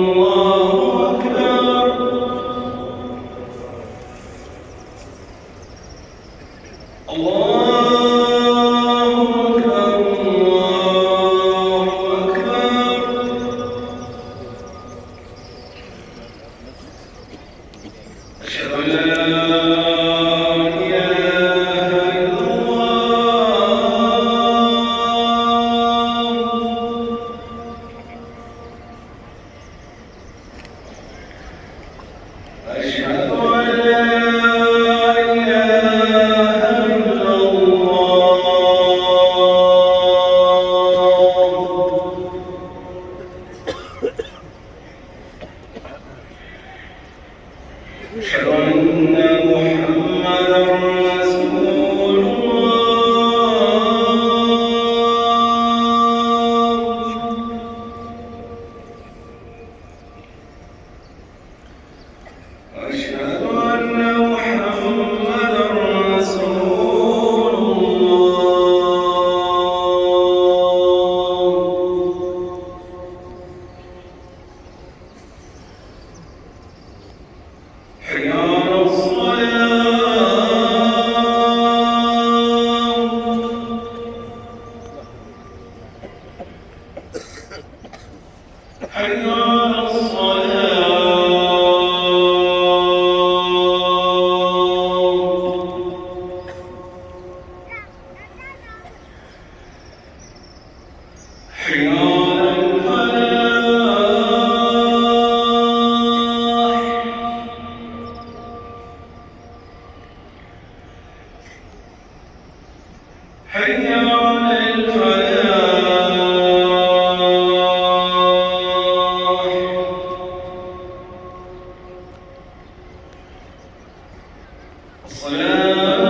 الله أكبر. الله أكبر. أشهد أن لا أشهد أن محمدًا رسول الله. أشهد أن محمدًا رسول الله. حي على الصلاة. حي على الصلاة. حي على الفلاح. حي على الفلاح. الصلاة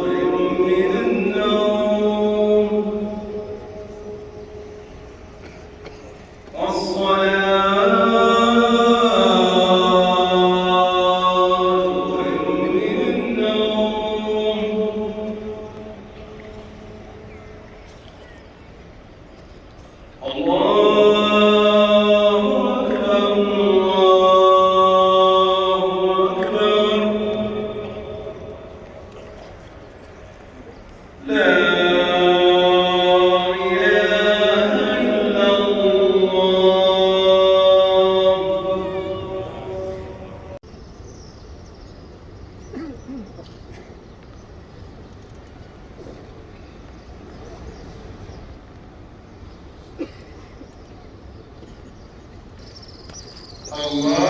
خير من النوم. الصلاة خير من النوم. الله أكبر. الله أكبر. لا إله إلا الله. الله